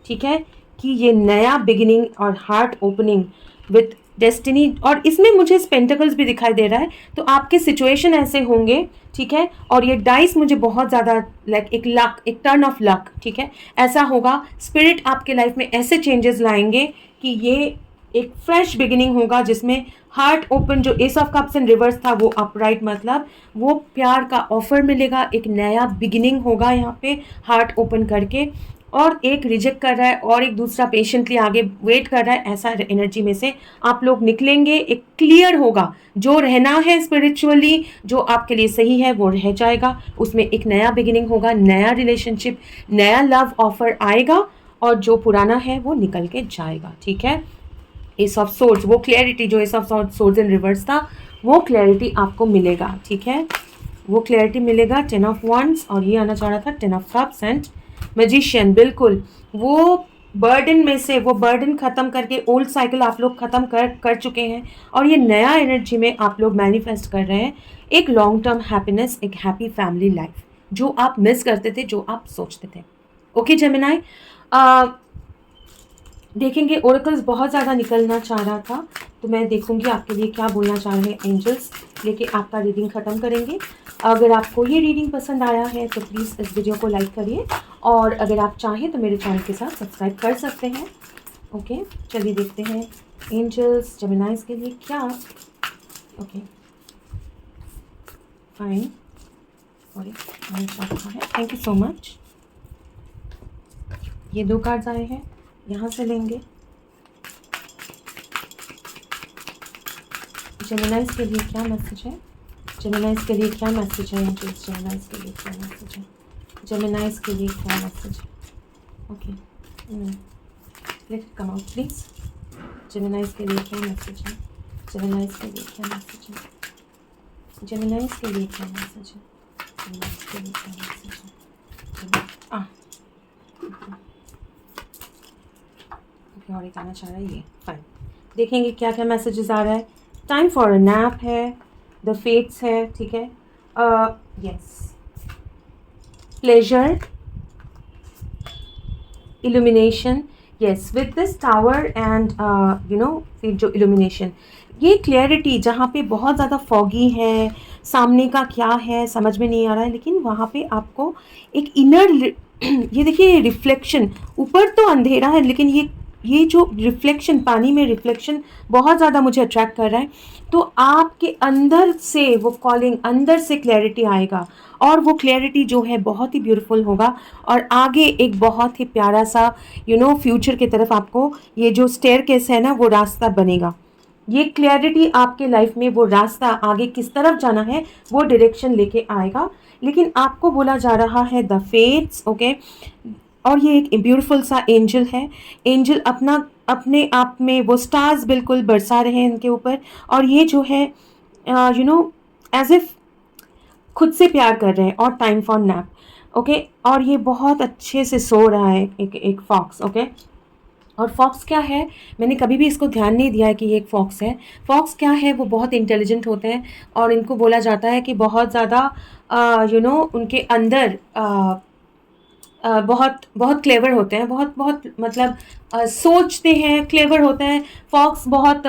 ठीक है, कि ये नया बिगिनिंग और हार्ट ओपनिंग विथ डेस्टिनी। और इसमें मुझे पेंटिकल्स भी दिखाई दे रहा है, तो आपके सिचुएशन ऐसे होंगे, ठीक है। और ये डाइस मुझे बहुत ज़्यादा लाइक एक लक, एक टर्न ऑफ लक, ठीक है, ऐसा होगा। स्पिरिट आपके लाइफ में ऐसे चेंजेस लाएंगे कि ये एक फ्रेश बिगिनिंग होगा, जिसमें हार्ट ओपन, जो S of cups in reverse था वो अपराइट, मतलब वो प्यार का ऑफर मिलेगा, एक नया बिगिनिंग होगा यहाँ पे हार्ट ओपन करके। और एक रिजेक्ट कर रहा है और एक दूसरा पेशेंटली आगे वेट कर रहा है, ऐसा एनर्जी में से आप लोग निकलेंगे, एक क्लियर होगा। जो रहना है स्पिरिचुअली, जो आपके लिए सही है वो रह जाएगा, उसमें एक नया बिगिनिंग होगा, नया रिलेशनशिप, नया लव ऑफर आएगा, और जो पुराना है वो निकल के जाएगा, ठीक है। एस ऑफ सोर्ड्स, वो क्लैरिटी जो S of swords in reverse था, वो क्लैरिटी आपको मिलेगा, ठीक है, वो क्लैरिटी मिलेगा। 10 ऑफ वंड्स, और ये आना चाह रहा था 10 ऑफ कप्स एंड मैजिशियन। बिल्कुल वो बर्डन में से, वो बर्डन ख़त्म करके ओल्ड साइकिल आप लोग ख़त्म कर चुके हैं, और ये नया एनर्जी में आप लोग मैनिफेस्ट कर रहे हैं एक लॉन्ग टर्म हैप्पीनेस, एक हैप्पी फैमिली लाइफ, जो आप मिस करते थे, जो आप सोचते थे। ओके जेमिनाई, देखेंगे ओरेकल्स बहुत ज़्यादा निकलना चाह रहा था, तो मैं देखूंगी आपके लिए क्या बोलना चाह रहे हैं एंजल्स, लेके आपका रीडिंग ख़त्म करेंगे। अगर आपको ये रीडिंग पसंद आया है तो प्लीज़ इस वीडियो को लाइक करिए, और अगर आप चाहें तो मेरे चैनल के साथ सब्सक्राइब कर सकते हैं। ओके, चलिए देखते हैं एंजल्स जेमिनाइज के लिए क्या। ओके फाइन, सॉरी है, थैंक यू सो मच। ये 2 कार्ड्स आए हैं, यहाँ से लेंगे। जेमिनाइज के लिए क्या मैसेज है, जेमिनाइज के लिए क्या मैसेज है एंजल्स, जेमिनाइज के लिए क्या मैसेज है, जेमिनाइज के लिए क्या मैसेज है। Okay, let it come out please. जेमिनाइज के लिए क्या मैसेज है, जेमिनाइज के लिए क्या मैसेज है, जेमिनाइज के लिए क्या मैसेज है, जेमिनाइज के लिए क्या मैसेज है। और एक आना चाह रहा है ये, फाइन, देखेंगे क्या क्या मैसेजेस आ रहा है। टाइम फॉर अ नैप है, द फेट्स है, ठीक है, yes, pleasure, illumination, yes, with this tower and फिर जो इल्यूमिनेशन, ये क्लैरिटी जहाँ पे बहुत ज़्यादा फॉगी है, सामने का क्या है समझ में नहीं आ रहा है, लेकिन वहाँ पे आपको एक इनर ये देखिए रिफ्लेक्शन, ऊपर तो अंधेरा है, लेकिन ये जो रिफ्लेक्शन, पानी में रिफ्लेक्शन बहुत ज़्यादा मुझे अट्रैक्ट कर रहा है। तो आपके अंदर से वो कॉलिंग, अंदर से क्लैरिटी आएगा, और वो क्लैरिटी जो है बहुत ही ब्यूटीफुल होगा, और आगे एक बहुत ही प्यारा सा फ्यूचर की तरफ आपको ये जो स्टेयरकेस है ना, वो रास्ता बनेगा। ये क्लैरिटी आपके लाइफ में वो रास्ता, आगे किस तरफ जाना है वो डायरेक्शन लेके आएगा। लेकिन आपको बोला जा रहा है द फेट्स, ओके, और ये एक ब्यूटीफुल सा एंजल है। एंजल अपने आप में वो स्टार्स बिल्कुल बरसा रहे हैं इनके ऊपर, और ये जो है एज इफ खुद से प्यार कर रहे हैं, और टाइम फॉर नैप, ओके, और ये बहुत अच्छे से सो रहा है एक फॉक्स, ओके। और फॉक्स क्या है, मैंने कभी भी इसको ध्यान नहीं दिया है कि ये एक फॉक्स है। फॉक्स क्या है, वो बहुत इंटेलिजेंट होते हैं, और इनको बोला जाता है कि बहुत ज़्यादा उनके अंदर बहुत बहुत क्लेवर होते हैं, बहुत बहुत मतलब सोचते हैं, क्लेवर होते हैं। फॉक्स बहुत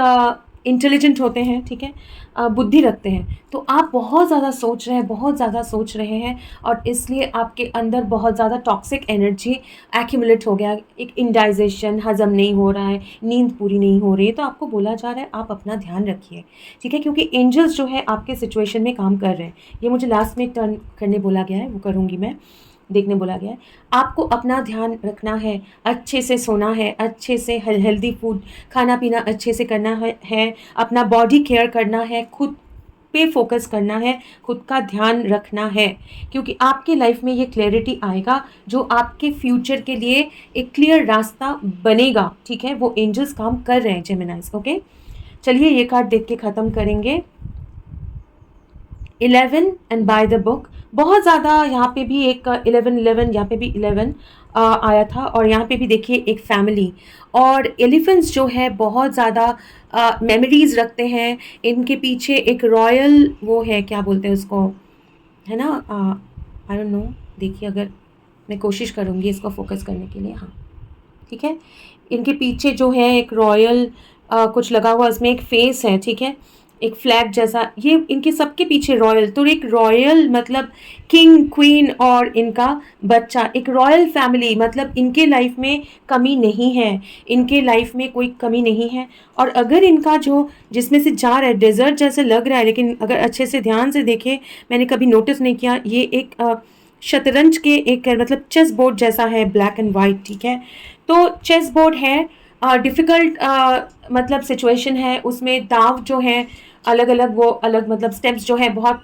इंटेलिजेंट होते हैं, ठीक है, बुद्धि रखते हैं, तो आप बहुत ज़्यादा सोच रहे हैं, बहुत ज़्यादा सोच रहे हैं, और इसलिए आपके अंदर बहुत ज़्यादा टॉक्सिक एनर्जी एक्यूमुलेट हो गया, एक इंडाइजेशन, हज़म नहीं हो रहा है, नींद पूरी नहीं हो रही है। तो आपको बोला जा रहा है आप अपना ध्यान रखिए, ठीक है, क्योंकि एंजल्स जो है आपके सिचुएशन में काम कर रहे हैं। ये मुझे लास्ट में टर्न करने बोला गया है, वो करूँगी मैं, देखने बोला गया है। आपको अपना ध्यान रखना है, अच्छे से सोना है, अच्छे से हेल्दी फूड खाना पीना अच्छे से करना है, अपना बॉडी केयर करना है, खुद पे फोकस करना है, खुद का ध्यान रखना है, क्योंकि आपके लाइफ में ये क्लैरिटी आएगा जो आपके फ्यूचर के लिए एक क्लियर रास्ता बनेगा, ठीक है। वो एंजल्स काम कर रहे हैं जेमिनाइज, ओके। चलिए ये कार्ड देख के ख़त्म करेंगे। 11 एंड बाय द बुक, बहुत ज़्यादा यहाँ पे भी एक 11 यहाँ पे भी 11 आया था, और यहाँ पे भी देखिए एक फैमिली, और एलिफेंट्स जो है बहुत ज़्यादा मेमोरीज रखते हैं, इनके पीछे एक रॉयल वो है, क्या बोलते हैं उसको, है ना, आई डोंट नो, देखिए अगर मैं कोशिश करूँगी इसको फोकस करने के लिए, हाँ ठीक है, इनके पीछे जो है एक रॉयल कुछ लगा हुआ, उसमें एक फेस है, ठीक है, एक फ्लैग जैसा, ये इनके सबके पीछे रॉयल, तो एक रॉयल मतलब किंग क्वीन और इनका बच्चा, एक रॉयल फैमिली, मतलब इनके लाइफ में कमी नहीं है, इनके लाइफ में कोई कमी नहीं है। और अगर इनका जो जिसमें से जा रहा है डेजर्ट जैसे लग रहा है, लेकिन अगर अच्छे से ध्यान से देखें, मैंने कभी नोटिस नहीं किया, ये एक शतरंज के एक मतलब चेस बोर्ड जैसा है, ब्लैक एंड वाइट, ठीक है। तो चेस बोर्ड है, डिफ़िकल्ट मतलब सिचुएशन है, उसमें दाव जो है अलग अलग, वो अलग मतलब स्टेप्स जो है बहुत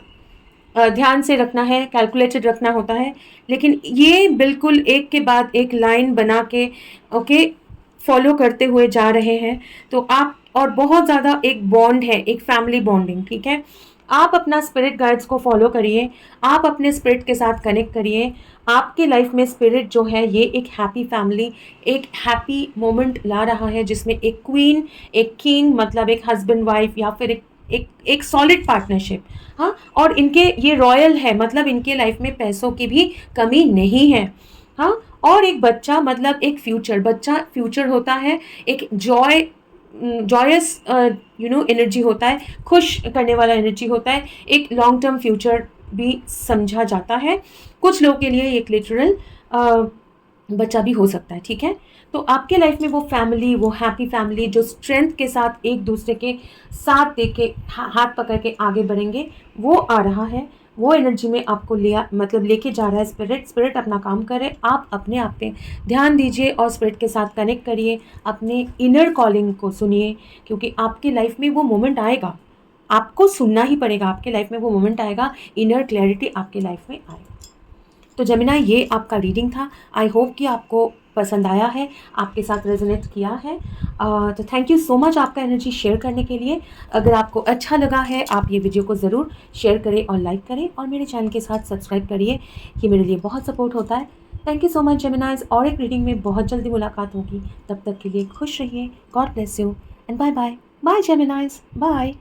ध्यान से रखना है, कैलकुलेटेड रखना होता है, लेकिन ये बिल्कुल एक के बाद एक लाइन बना के ओके फॉलो करते हुए जा रहे हैं। तो आप, और बहुत ज़्यादा एक बॉन्ड है, एक फैमिली बॉन्डिंग, ठीक है। आप अपना स्पिरिट गाइड्स को फॉलो करिए, आप अपने स्पिरिट के साथ कनेक्ट करिए, आपके लाइफ में स्पिरिट जो है ये एक हैप्पी फैमिली, एक हैप्पी मोमेंट ला रहा है, जिसमें एक क्वीन, एक किंग, मतलब एक हस्बैंड वाइफ, या फिर एक सॉलिड पार्टनरशिप, हाँ। और इनके ये रॉयल है, मतलब इनके लाइफ में पैसों की भी कमी नहीं है, हाँ। और एक बच्चा, मतलब एक फ्यूचर, बच्चा फ्यूचर होता है, एक जॉयस एनर्जी होता है, खुश करने वाला एनर्जी होता है, एक लॉन्ग टर्म फ्यूचर भी समझा जाता है। कुछ लोगों के लिए एक लिटरल बच्चा भी हो सकता है, ठीक है। तो आपके लाइफ में वो फैमिली, वो हैप्पी फैमिली जो स्ट्रेंथ के साथ एक दूसरे के साथ दे के हाथ पकड़ के आगे बढ़ेंगे, वो आ रहा है, वो एनर्जी में आपको लिया मतलब लेके जा रहा है स्पिरिट अपना काम करे, आप अपने आप पे ध्यान दीजिए और स्पिरिट के साथ कनेक्ट करिए, अपने इनर कॉलिंग को सुनिए, क्योंकि आपकी लाइफ में वो मोमेंट आएगा, आपको सुनना ही पड़ेगा, आपके लाइफ में वो मोमेंट आएगा, इनर क्लैरिटी आपके लाइफ में आएगा। तो जेमिनाई ये आपका रीडिंग था, आई होप कि आपको पसंद आया है, आपके साथ रेजोनेट किया है। तो थैंक यू सो मच आपका एनर्जी शेयर करने के लिए। अगर आपको अच्छा लगा है आप ये वीडियो को ज़रूर शेयर करें और लाइक करें, और मेरे चैनल के साथ सब्सक्राइब करिए, ये मेरे लिए बहुत सपोर्ट होता है। थैंक यू सो मच जेमिनाइज, और एक रीडिंग में बहुत जल्दी मुलाकात होगी, तब तक के लिए खुश रहिए, God bless you and bye bye. Bye Geminis, bye.